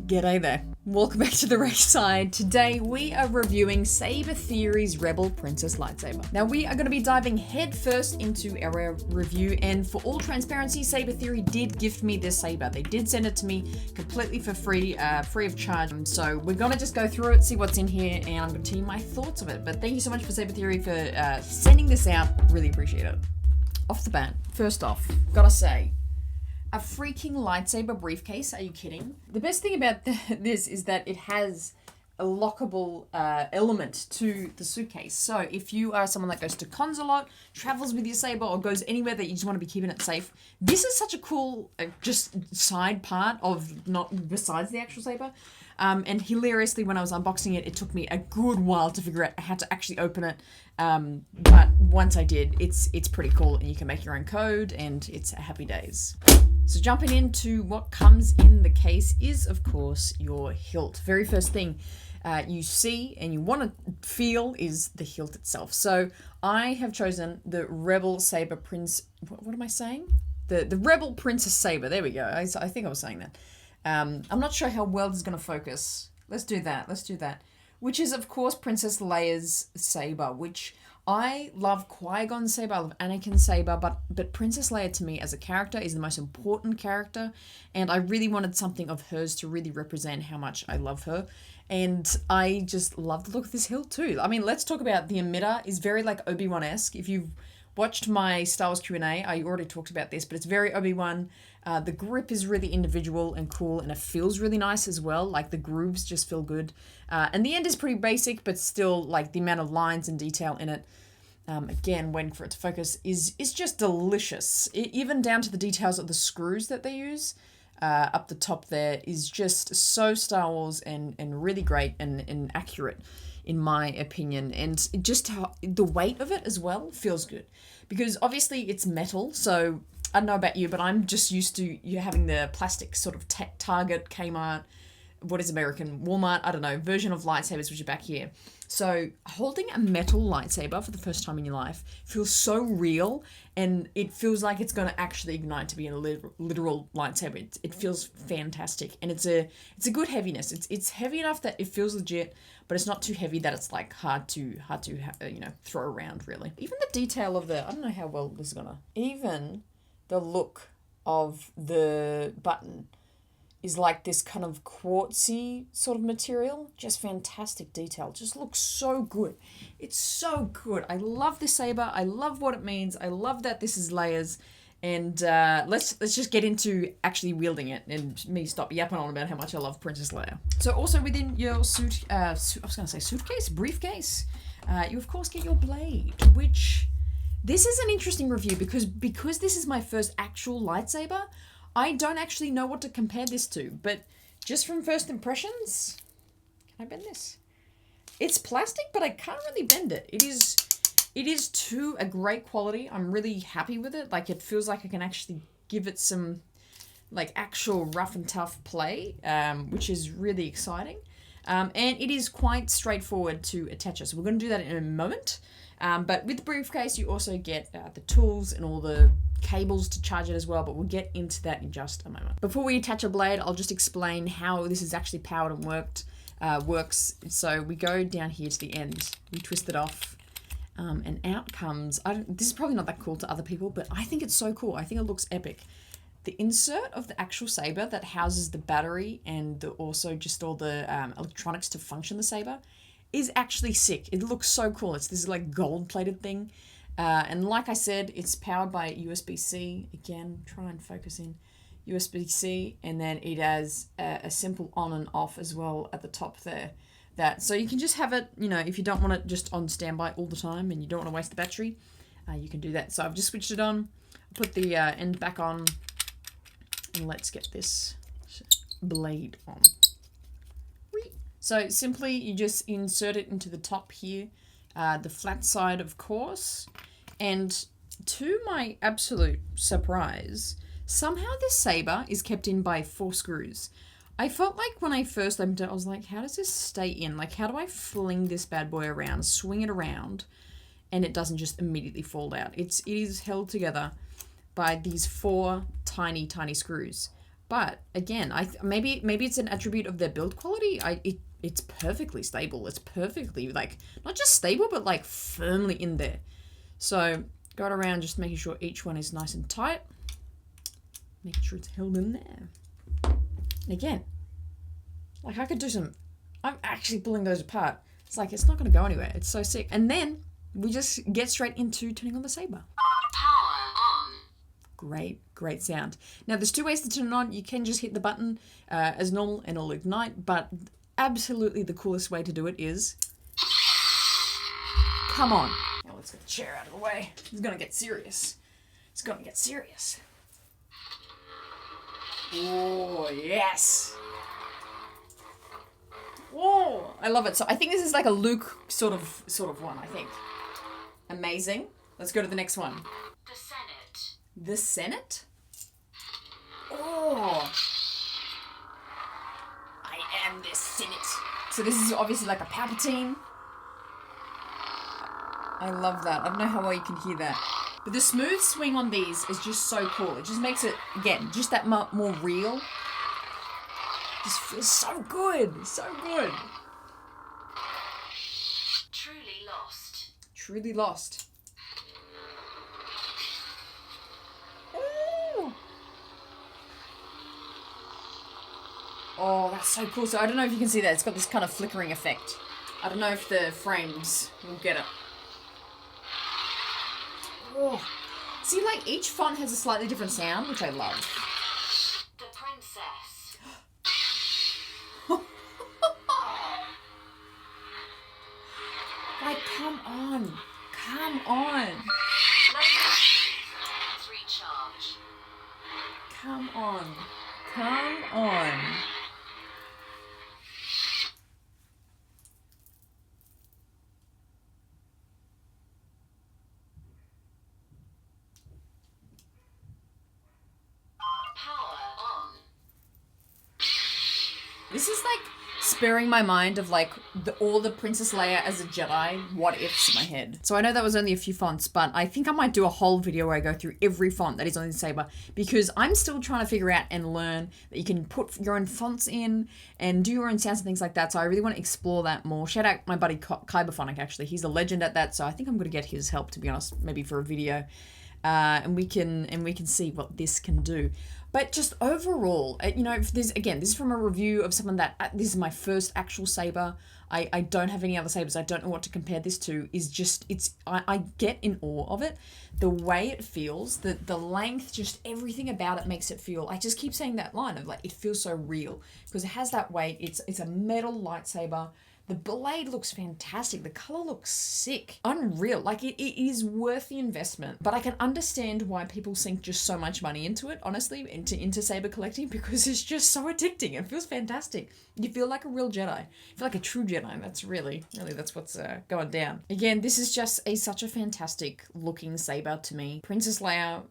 G'day there. Welcome back to the race side. Today we are reviewing Saber Theory's Rebel Princess Lightsaber. Now we are going to be diving headfirst into our review, and for all transparency, Saber Theory did gift me this saber. They did send it to me completely for free, free of charge. So we're going to just go through it, see what's in here, and I'm going to tell you my thoughts of it. But thank you so much for Saber Theory for sending this out. Really appreciate it. Off the bat, first off, gotta say, a freaking lightsaber briefcase? Are you kidding? The best thing about this is that it has a lockable element to the suitcase. So if you are someone that goes to cons a lot, travels with your saber, or goes anywhere that you just want to be keeping it safe, this is such a cool just side part of not besides the actual saber. And hilariously, when I was unboxing it, it took me a good while to figure out how to actually open it. But once I did, it's pretty cool, and you can make your own code, and it's happy days. So jumping into what comes in the case is, of course, your hilt. Very first thing you see and you want to feel is the hilt itself. So I have chosen the Rebel Saber Prince... What am I saying? The Rebel Princess Saber. There we go. I think I was saying that. I'm not sure how well this is going to focus. Let's do that. Which is, of course, Princess Leia's saber, which... I love Qui-Gon's saber, I love Anakin's saber, but Princess Leia to me as a character is the most important character, and I really wanted something of hers to really represent how much I love her, and I just love the look of this hilt too. I mean, let's talk about the emitter. Is very like Obi-Wan-esque. If you've watched my Star Wars Q&A, I already talked about this, but it's very Obi-Wan. The grip is really individual and cool, and it feels really nice as well. Like, the grooves just feel good. And the end is pretty basic, but still, like, the amount of lines and detail in it, again, waiting for it to focus, is just delicious. Even down to the details of the screws that they use up the top there is just so Star Wars and really great and accurate, in my opinion. And just how the weight of it as well feels good. Because obviously it's metal, so... I don't know about you, but I'm just used to you having the plastic sort of Target, Kmart, what is American, Walmart, I don't know, version of lightsabers, which are back here. So holding a metal lightsaber for the first time in your life feels so real, and it feels like it's going to actually ignite to be a literal lightsaber. It feels fantastic, and it's a good heaviness. It's heavy enough that it feels legit, but it's not too heavy that it's like hard to throw around, really. Even the detail of I don't know how well this is gonna. Even the look of the button is like this kind of quartzy sort of material. Just fantastic detail. Just looks so good. It's so good. I love this saber. I love what it means. I love that this is Leia's. And let's just get into actually wielding it, and me stop yapping on about how much I love Princess Leia. So also within your suitcase, briefcase, you of course get your blade, which... This is an interesting review because this is my first actual lightsaber, I don't actually know what to compare this to, but just from first impressions, can I bend this? It's plastic, but I can't really bend it. It is to a great quality. I'm really happy with it. Like, it feels like I can actually give it some, like, actual rough and tough play, which is really exciting. And it is quite straightforward to attach it. So we're going to do that in a moment. But with the briefcase, you also get the tools and all the cables to charge it as well, but we'll get into that in just a moment. Before we attach a blade, I'll just explain how this is actually powered and works. So we go down here to the end, we twist it off, and out comes, this is probably not that cool to other people, but I think it's so cool. I think it looks epic. The insert of the actual saber that houses the battery and also just all the electronics to function the saber is actually sick. It looks so cool. It's this like gold-plated thing. And like I said, it's powered by USB-C. Again, try and focus in. USB-C, and then it has a simple on and off as well at the top there. So you can just have it, if you don't want it just on standby all the time and you don't want to waste the battery, you can do that. So I've just switched it on, put the end back on, and let's get this blade on. So simply you just insert it into the top here, the flat side of course, and to my absolute surprise, somehow this saber is kept in by 4 screws. I felt like when I first opened it, I was like, how does this stay in? Like, how do I fling this bad boy around, swing it around, and it doesn't just immediately fall out? It is held together by these 4 tiny, tiny screws. But again, maybe it's an attribute of their build quality. It's perfectly stable. It's perfectly, like, not just stable, but like firmly in there. So go around just making sure each one is nice and tight. Making sure it's held in there. And again, like I could do some, I'm actually pulling those apart. It's like, it's not going to go anywhere. It's so sick. And then we just get straight into turning on the saber. Power on. Great sound. Now there's two ways to turn it on. You can just hit the button as normal and it'll ignite, but absolutely the coolest way to do it is, come on. Now let's get the chair out of the way. It's gonna get serious. It's gonna get serious. Oh, yes. Whoa, I love it. So I think this is like a Luke sort of one, I think. Amazing. Let's go to the next one. The Senate. The Senate? Oh. I am the Senate. So this is obviously like a Palpatine. I love that. I don't know how well you can hear that. But the smooth swing on these is just so cool. It just makes it, again, just that more real. Just feels so good. So good. Truly lost. Truly lost. Ooh. Oh, that's so cool. So I don't know if you can see that. It's got this kind of flickering effect. I don't know if the frames will get it. Oh. See, like, each font has a slightly different sound, which I love. The princess. Like, come on. Come on. Let's recharge. Come on. Come on. This is like spurring my mind of like all the Princess Leia as a Jedi what ifs in my head. So I know that was only a few fonts, but I think I might do a whole video where I go through every font that is on the saber, because I'm still trying to figure out and learn that you can put your own fonts in and do your own sounds and things like that. So I really want to explore that more. Shout out my buddy Kyberphonic, actually. He's a legend at that. So I think I'm going to get his help, to be honest, maybe for a video. And we can see what this can do. But just overall, you know, if this is from a review of someone that this is my first actual saber. I don't have any other sabers. I don't know what to compare this to. I get in awe of it. The way it feels, the length, just everything about it makes it feel. I just keep saying that line of like, it feels so real because it has that weight. It's a metal lightsaber. The blade looks fantastic. The color looks sick. Unreal. Like, it is worth the investment. But I can understand why people sink just so much money into it, honestly, into saber collecting, because it's just so addicting. It feels fantastic. You feel like a real Jedi. You feel like a true Jedi. That's really that's what's going down. Again, this is just such a fantastic looking saber to me. Princess Leia,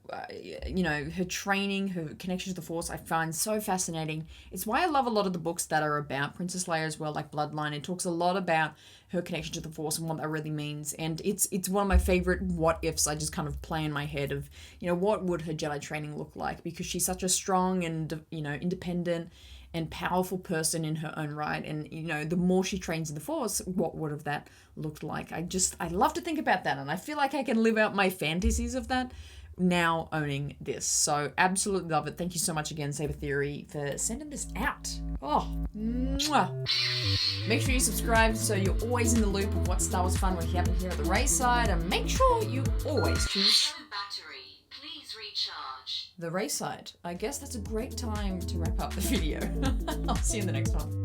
you know, her training, her connection to the Force, I find so fascinating. It's why I love a lot of the books that are about Princess Leia as well, like Bloodline. It talks a lot about her connection to the Force and what that really means. And it's one of my favorite what ifs. I just kind of play in my head of, you know, what would her Jedi training look like? Because she's such a strong and, you know, independent and powerful person in her own right. And, you know, the more she trains in the Force, what would have that looked like? I love to think about that. And I feel like I can live out my fantasies of that now owning this. So absolutely love it. Thank you so much again, Saber Theory, for sending this out. Oh, mwah. Make sure you subscribe so you're always in the loop of what Star Wars fun we have here at the race side, and make sure you always choose Battery, please recharge. the race side. I guess that's a great time to wrap up the video. I'll see you in the next one.